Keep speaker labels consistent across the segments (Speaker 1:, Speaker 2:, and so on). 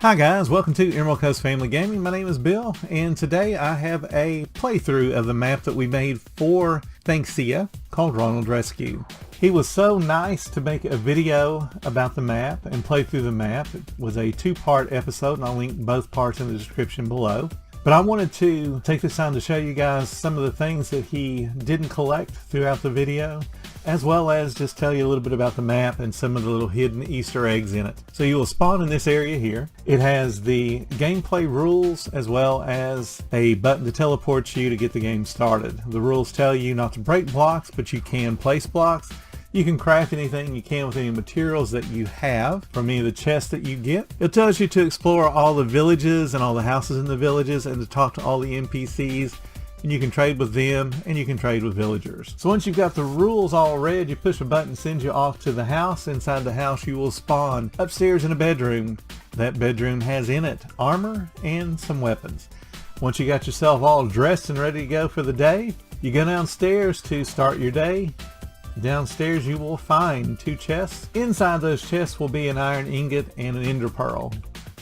Speaker 1: Hi guys, welcome to Emerald Coast Family Gaming. My name is Bill, and today I have a playthrough of the map that we made for Thnxcya called Ronald Rescue. He was so nice to make a video about the map and play through the map. It was a two-part episode, and I'll link both parts in the description below. But I wanted to take this time to show you guys some of the things that he didn't collect throughout the video, as well as just tell you a little bit about the map and some of the little hidden Easter eggs in it. So you will spawn in this area here. It has the gameplay rules as well as a button to teleport you to get the game started. The rules tell you not to break blocks, but you can place blocks. You can craft anything you can with any materials that you have from any of the chests that you get. It tells you to explore all the villages and all the houses in the villages and to talk to all the NPCs. And you can trade with them and you can trade with villagers. So once you've got the rules all read, you push a button, sends you off to the house. Inside the house you will spawn upstairs in a bedroom. That bedroom has in it armor and some weapons. Once you got yourself all dressed and ready to go for the day, you go downstairs to start your day. Downstairs you will find two chests. Inside those chests will be an iron ingot and an ender pearl.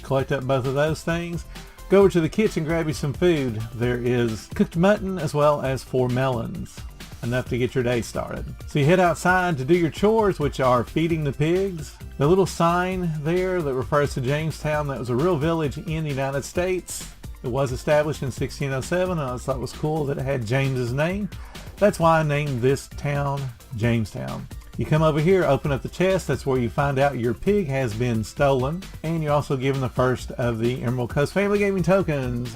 Speaker 1: Collect up both of those things. Go over to the kitchen, grab you some food. There is cooked mutton as well as 4 melons. Enough to get your day started. So you head outside to do your chores, which are feeding the pigs. The little sign there that refers to Jamestown, that was a real village in the United States. It was established in 1607. I always thought it was cool that it had James's name. That's why I named this town Jamestown. You come over here, open up the chest. That's where you find out your pig has been stolen. And you're also given the first of the Emerald Coast Family Gaming tokens.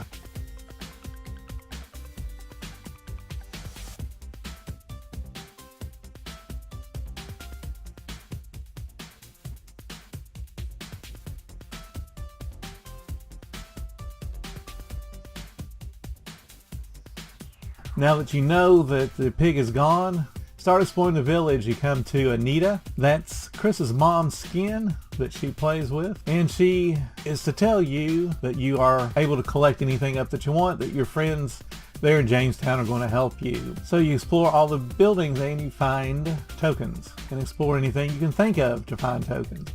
Speaker 1: Now that you know that the pig is gone, start exploring the village. You come to Anita. That's Chris's mom's skin that she plays with. And she is to tell you that you are able to collect anything up that you want, that your friends there in Jamestown are going to help you. So you explore all the buildings and you find tokens. And explore anything you can think of to find tokens.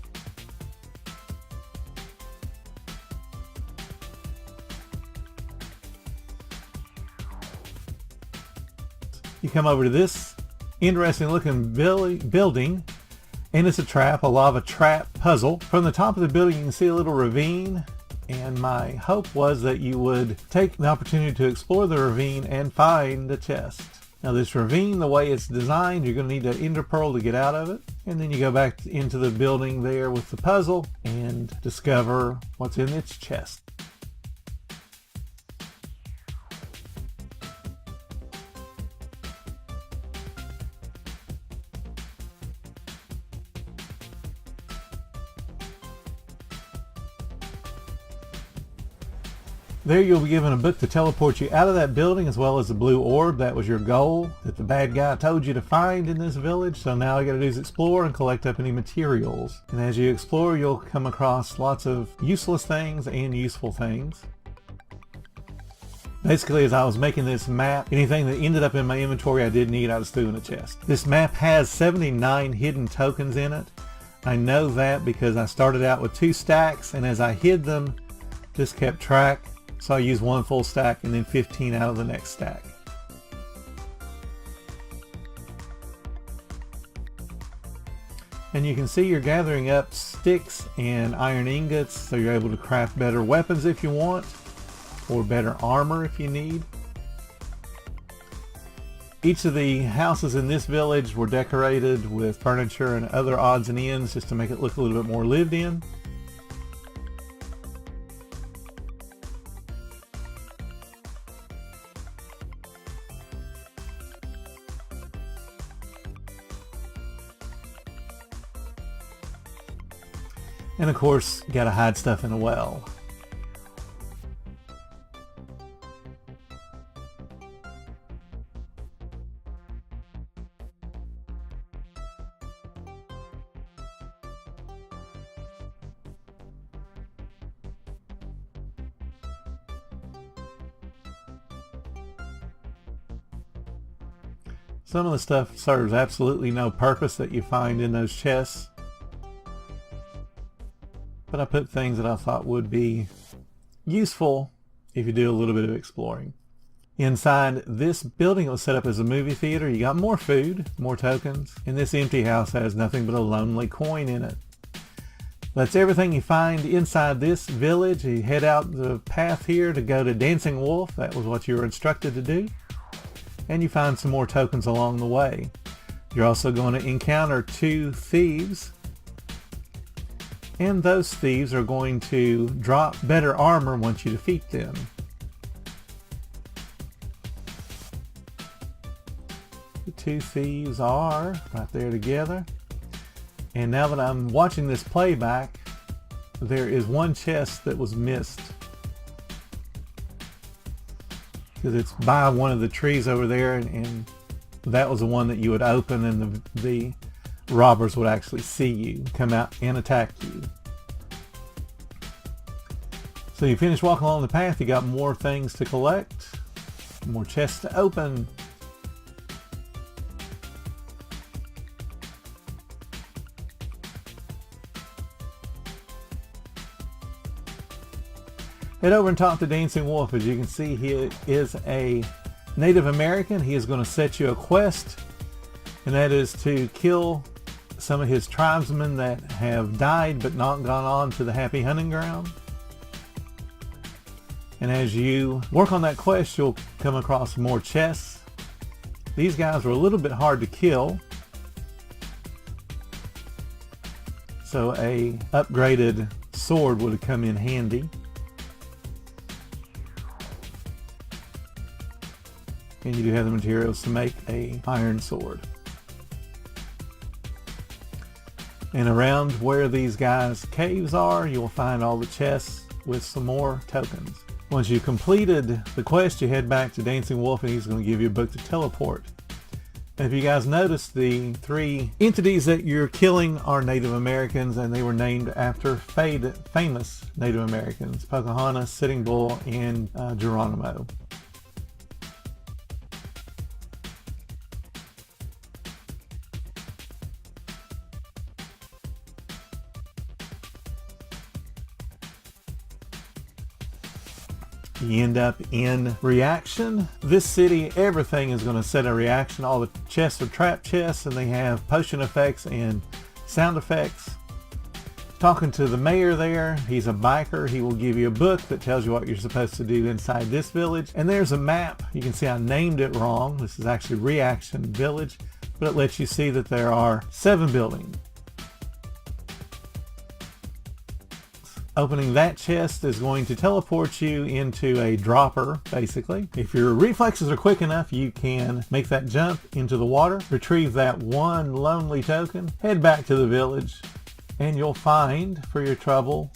Speaker 1: You come over to this interesting looking building, and it's a trap, a lava trap puzzle. From the top of the building you can see a little ravine, and my hope was that you would take the opportunity to explore the ravine and find the chest. Now this ravine, the way it's designed, you're going to need an ender pearl to get out of it, and then you go back into the building there with the puzzle and discover what's in its chest. There you'll be given a book to teleport you out of that building, as well as the blue orb. That was your goal that the bad guy told you to find in this village. So now all you gotta do is explore and collect up any materials. And as you explore, you'll come across lots of useless things and useful things. Basically, as I was making this map, anything that ended up in my inventory I did need, I just threw in a chest. This map has 79 hidden tokens in it. I know that because I started out with 2 stacks, and as I hid them, this kept track. So I use 1 full stack and then 15 out of the next stack. And you can see you're gathering up sticks and iron ingots, so you're able to craft better weapons if you want, or better armor if you need. Each of the houses in this village were decorated with furniture and other odds and ends just to make it look a little bit more lived in. And of course, you gotta hide stuff in a well. Some of the stuff serves absolutely no purpose that you find in those chests. but I put things that I thought would be useful if you do a little bit of exploring. Inside this building, it was set up as a movie theater. You got more food, more tokens, and this empty house has nothing but a lonely coin in it. That's everything you find inside this village. You head out the path here to go to Dancing Wolf. That was what you were instructed to do. And you find some more tokens along the way. You're also going to encounter 2 thieves. And those thieves are going to drop better armor once you defeat them. The 2 thieves are right there together. And now that I'm watching this playback, there is one chest that was missed. Because it's by one of the trees over there, and that was the one that you would open, and the robbers would actually see you, come out and attack you. So you finish walking along the path, you got more things to collect, more chests to open. Head over and talk to Dancing Wolf. As you can see, he is a Native American. He is going to set you a quest, and that is to kill some of his tribesmen that have died but not gone on to the happy hunting ground. And as you work on that quest, you'll come across more chests. These guys were a little bit hard to kill, so a upgraded sword would have come in handy. And you do have the materials to make a iron sword. And around where these guys' caves are, you'll find all the chests with some more tokens. Once you've completed the quest, you head back to Dancing Wolf, and he's going to give you a book to teleport. And if you guys notice, the 3 entities that you're killing are Native Americans, and they were named after famous Native Americans: Pocahontas, Sitting Bull, and Geronimo. You end up in reaction. This city, everything is going to set a reaction. All the chests are trap chests, and they have potion effects and sound effects. Talking to the mayor there, he's a biker. He will give you a book that tells you what you're supposed to do inside this village. And there's a map. You can see I named it wrong. This is actually Reaction Village, but it lets you see that there are 7 buildings. Opening that chest is going to teleport you into a dropper, basically. If your reflexes are quick enough, you can make that jump into the water, retrieve that 1 lonely token, head back to the village, and you'll find, for your trouble,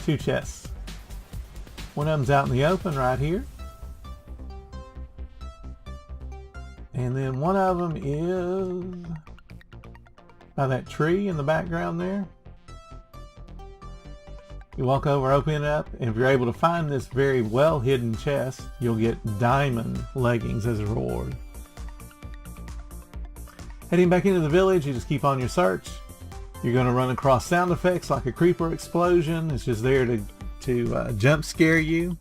Speaker 1: two chests. One of them's out in the open right here. And then one of them is by that tree in the background there. You walk over, open it up, and if you're able to find this very well hidden chest, you'll get diamond leggings as a reward. Heading back into the village, you just keep on your search. You're going to run across sound effects like a creeper explosion. It's just there to jump scare you.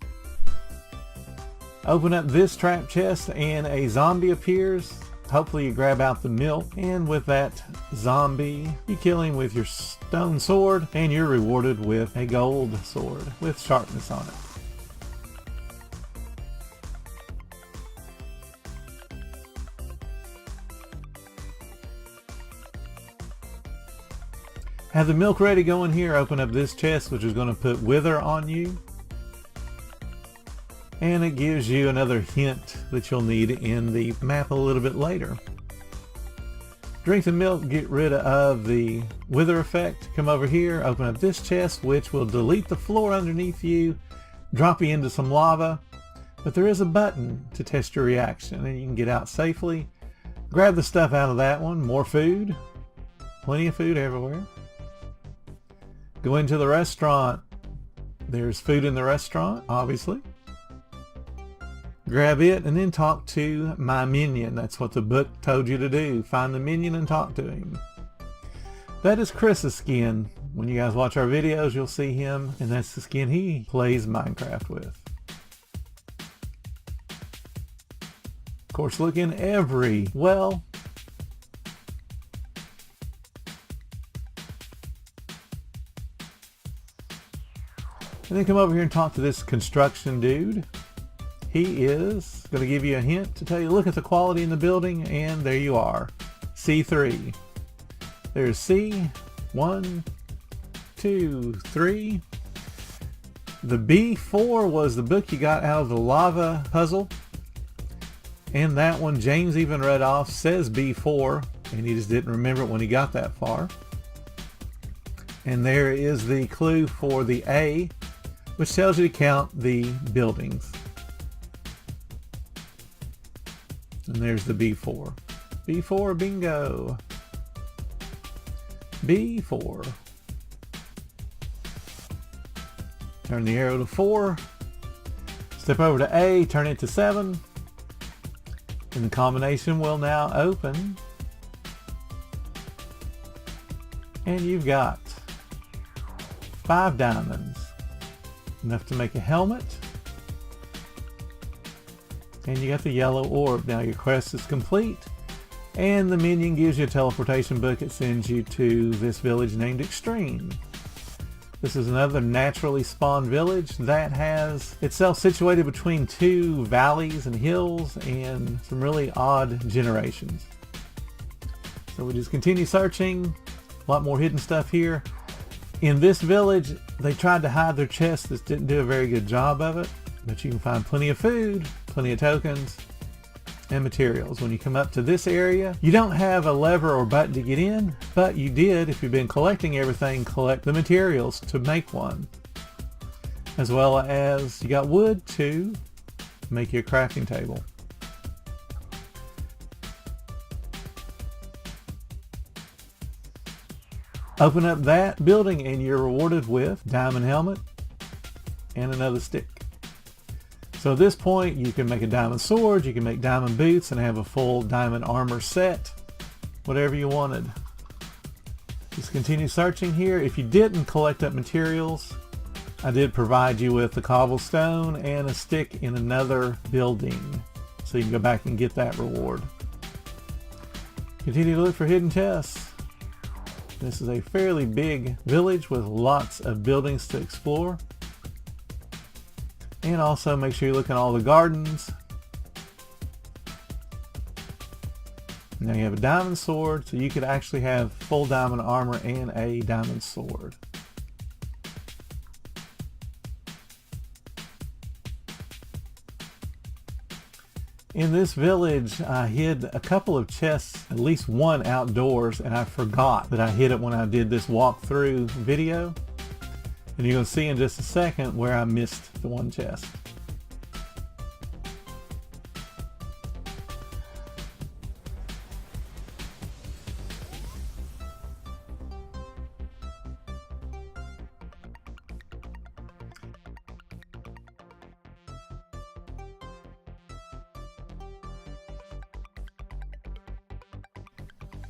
Speaker 1: Open up this trap chest and a zombie appears. Hopefully you grab out the milk, and with that zombie you kill him with your stone sword, and you're rewarded with a gold sword with sharpness on it. Have the milk ready going here. Open up this chest, which is going to put Wither on you. And it gives you another hint that you'll need in the map a little bit later. Drink the milk, get rid of the Wither effect. Come over here, open up this chest, which will delete the floor underneath you, drop you into some lava. But there is a button to test your reaction, and you can get out safely. Grab the stuff out of that one. More food. Plenty of food everywhere. Go into the restaurant. There's food in the restaurant, obviously. Grab it and then talk to my minion. That's what the book told you to do. Find the minion and talk to him. That is Chris's skin. When you guys watch our videos, you'll see him, and that's the skin he plays Minecraft with. Of course, look in every well. And then come over here and talk to this construction dude. He is going to give you a hint to tell you, look at the quality in the building, and there you are. C3. There's C, 1, 2, 3. The B4 was the book you got out of the lava puzzle. And that one, James even read off, says B4, and he just didn't remember it when he got that far. And there is the clue for the A, which tells you to count the buildings. And there's the B4. B4, bingo. B4. Turn the arrow to 4. Step over to A, turn it to 7. And the combination will now open. And you've got 5 diamonds. Enough to make a helmet. And you got the yellow orb. Now your quest is complete. And the minion gives you a teleportation book. It sends you to this village named Extreme. This is another naturally spawned village that has itself situated between 2 valleys and hills and some really odd generations. So we just continue searching. A lot more hidden stuff here. In this village, they tried to hide their chests. This didn't do a very good job of it. But you can find plenty of food, plenty of tokens, and materials. When you come up to this area, you don't have a lever or button to get in, but you did, if you've been collecting everything, collect the materials to make one. As well as you got wood to make your crafting table. Open up that building and you're rewarded with diamond helmet and another stick. So at this point, you can make a diamond sword, you can make diamond boots, and have a full diamond armor set. Whatever you wanted. Just continue searching here. If you didn't collect up materials, I did provide you with the cobblestone and a stick in another building. So you can go back and get that reward. Continue to look for hidden chests. This is a fairly big village with lots of buildings to explore. And also make sure you look at all the gardens. Now you have a diamond sword, so you could actually have full diamond armor and a diamond sword. In this village, I hid a couple of chests, at least one outdoors, and I forgot that I hid it when I did this walkthrough video. And you're going to see in just a second where I missed the one chest.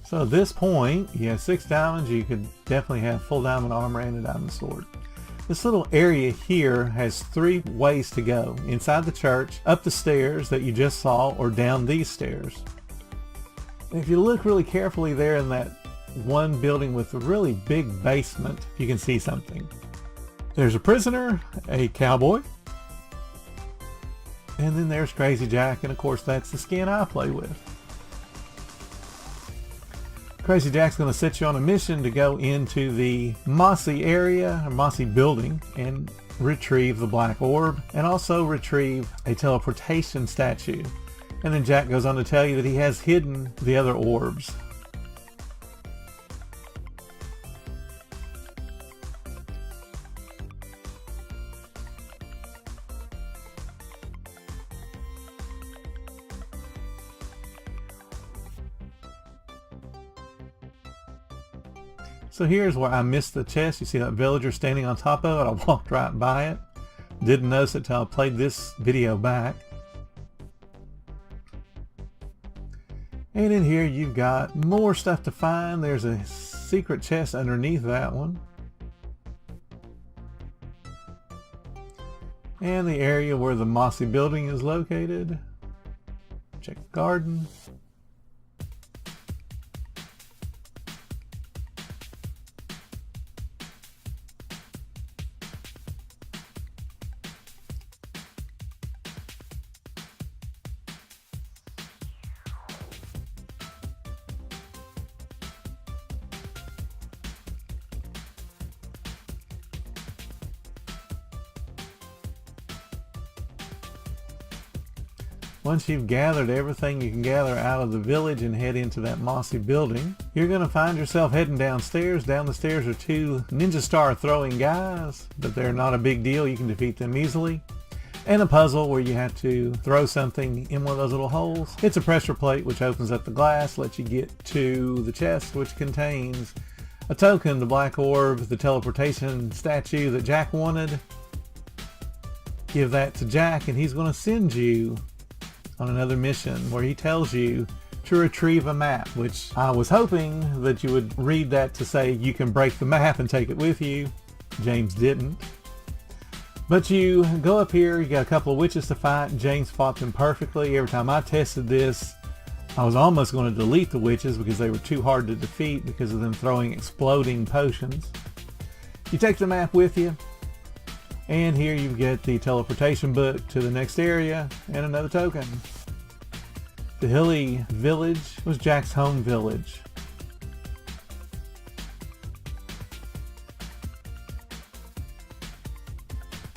Speaker 1: So at this point, you have 6 diamonds. You could definitely have full diamond armor and a diamond sword. This little area here has 3 ways to go. Inside the church, up the stairs that you just saw, or down these stairs. And if you look really carefully there in that one building with a really big basement, you can see something. There's a prisoner, a cowboy, and then there's Crazy Jack, and of course that's the skin I play with. Crazy Jack's going to set you on a mission to go into the mossy area, or mossy building, and retrieve the black orb, and also retrieve a teleportation statue. And then Jack goes on to tell you that he has hidden the other orbs. So here's where I missed the chest. You see that villager standing on top of it? I walked right by it. Didn't notice it till I played this video back. And in here you've got more stuff to find. There's a secret chest underneath that one. And the area where the mossy building is located. Check the garden. Once you've gathered everything you can gather out of the village and head into that mossy building, you're going to find yourself heading downstairs. Down the stairs are two ninja star throwing guys, but they're not a big deal. You can defeat them easily. And a puzzle where you have to throw something in one of those little holes. It's a pressure plate which opens up the glass, lets you get to the chest, which contains a token, the black orb, the teleportation statue that Jack wanted. Give that to Jack and he's going to send you on another mission where he tells you to retrieve a map, which I was hoping that you would read that to say you can break the map and take it with you. James didn't. But you go up here, you got a couple of witches to fight. James fought them perfectly. Every time I tested this, I was almost going to delete the witches because they were too hard to defeat because of them throwing exploding potions. You take the map with you. And here you get the teleportation book to the next area and another token. The hilly village was Jack's home village.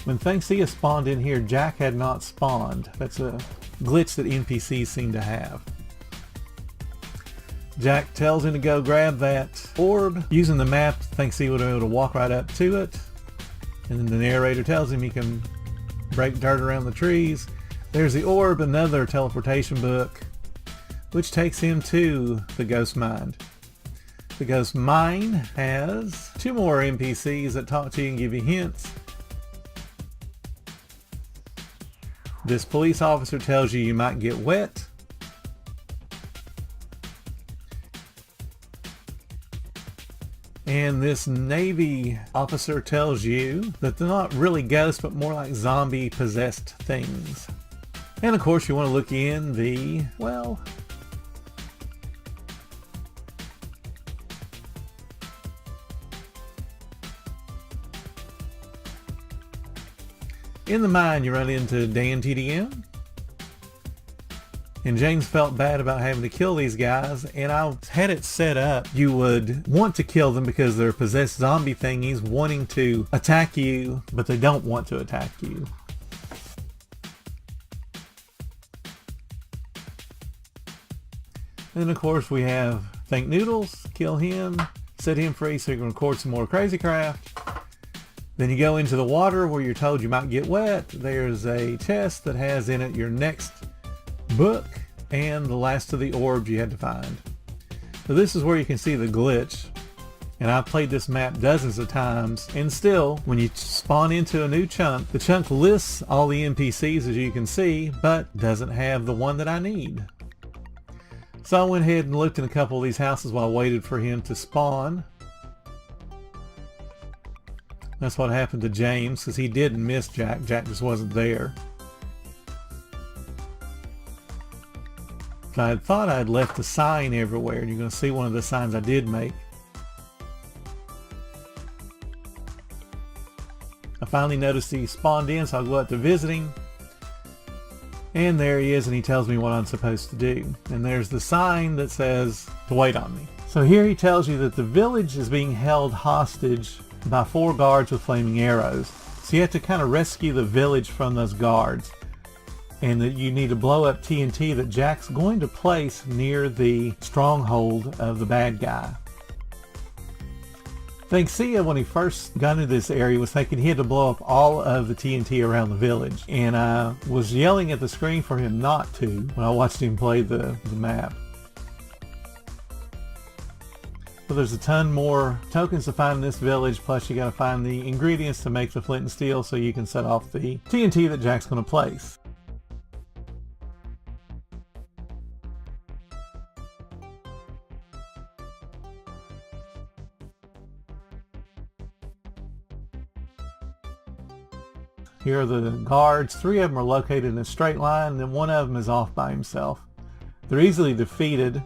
Speaker 1: When Thnxcya spawned in here, Jack had not spawned. That's a glitch that NPCs seem to have. Jack tells him to go grab that orb. Using the map, Thnxcya would be able to walk right up to it. And then the narrator tells him he can break dirt around the trees. There's the orb, another teleportation book, which takes him to the Ghost Mine. The Ghost Mine has two more NPCs that talk to you and give you hints. This police officer tells you might get wet. And this Navy officer tells you that they're not really ghosts, but more like zombie possessed things. And of course you want to look in the, well, in the mine you run into Dan TDM. And James felt bad about having to kill these guys, and I had it set up you would want to kill them because they're possessed zombie thingies wanting to attack you, but they don't want to attack you. Then of course we have Think Noodles, kill him, set him free so you can record some more crazy craft. Then you go into the water where you're told you might get wet. There's a chest that has in it your next book and the last of the orbs you had to find. So this is where you can see the glitch, and I've played this map dozens of times, and still when you spawn into a new chunk, the chunk lists all the NPCs as you can see, but doesn't have the one that I need. So I went ahead and looked in a couple of these houses while I waited for him to spawn. That's what happened to James, because he didn't miss Jack. Jack just wasn't there. I thought I'd left a sign everywhere, and you're going to see one of the signs I did make. I finally noticed he spawned in, so I'll go out to visit him. And there he is, and he tells me what I'm supposed to do. And there's the sign that says to wait on me. So here he tells you that the village is being held hostage by 4 guards with flaming arrows. So you have to kind of rescue the village from those guards. And that you need to blow up TNT that Jack's going to place near the stronghold of the bad guy. Thnxcya, when he first got into this area, was thinking he had to blow up all of the TNT around the village. And I was yelling at the screen for him not to when I watched him play the map. So there's a ton more tokens to find in this village, plus you got to find the ingredients to make the flint and steel so you can set off the TNT that Jack's going to place. Here are the guards. 3 of them are located in a straight line, and then 1 of them is off by himself. They're easily defeated.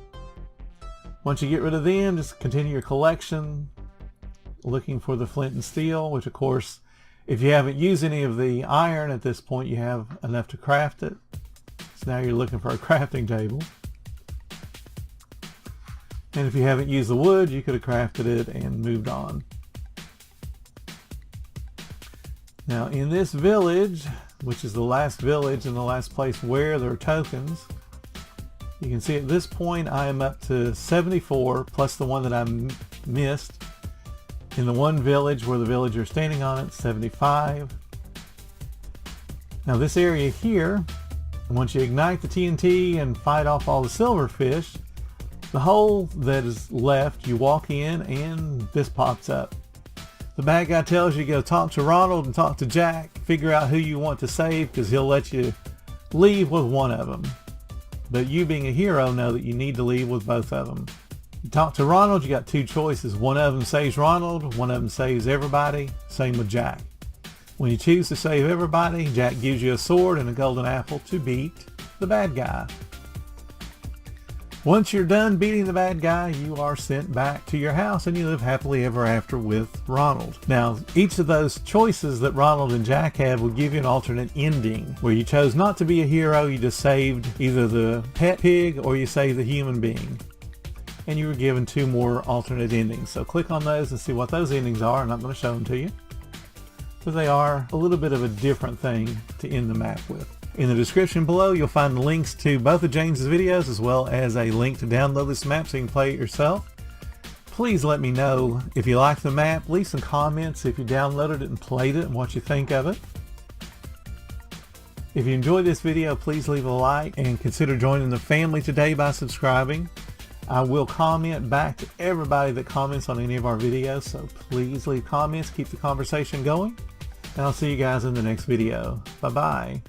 Speaker 1: Once you get rid of them, just continue your collection, looking for the flint and steel, which of course, if you haven't used any of the iron at this point, you have enough to craft it. So now you're looking for a crafting table. And if you haven't used the wood, you could have crafted it and moved on. Now in this village, which is the last village and the last place where there are tokens, you can see at this point I am up to 74 plus the one that I missed. In the one village where the villager is standing on it, 75. Now this area here, once you ignite the TNT and fight off all the silverfish, the hole that is left, you walk in and this pops up. The bad guy tells you go talk to Ronald and talk to Jack, figure out who you want to save because he'll let you leave with one of them. But you being a hero know that you need to leave with both of them. You talk to Ronald, you got 2 choices. One of them saves Ronald, one of them saves everybody. Same with Jack. When you choose to save everybody, Jack gives you a sword and a golden apple to beat the bad guy. Once you're done beating the bad guy, you are sent back to your house and you live happily ever after with Ronald. Now, each of those choices that Ronald and Jack have will give you an alternate ending. Where you chose not to be a hero, you just saved either the pet pig or you saved the human being. And you were given 2 more alternate endings. So click on those and see what those endings are. I'm not going to show them to you, but they are a little bit of a different thing to end the map with. In the description below, you'll find links to both of James's videos as well as a link to download this map so you can play it yourself. Please let me know if you like the map. Leave some comments if you downloaded it and played it and what you think of it. If you enjoyed this video, please leave a like and consider joining the family today by subscribing. I will comment back to everybody that comments on any of our videos, so please leave comments, keep the conversation going, and I'll see you guys in the next video. Bye-bye.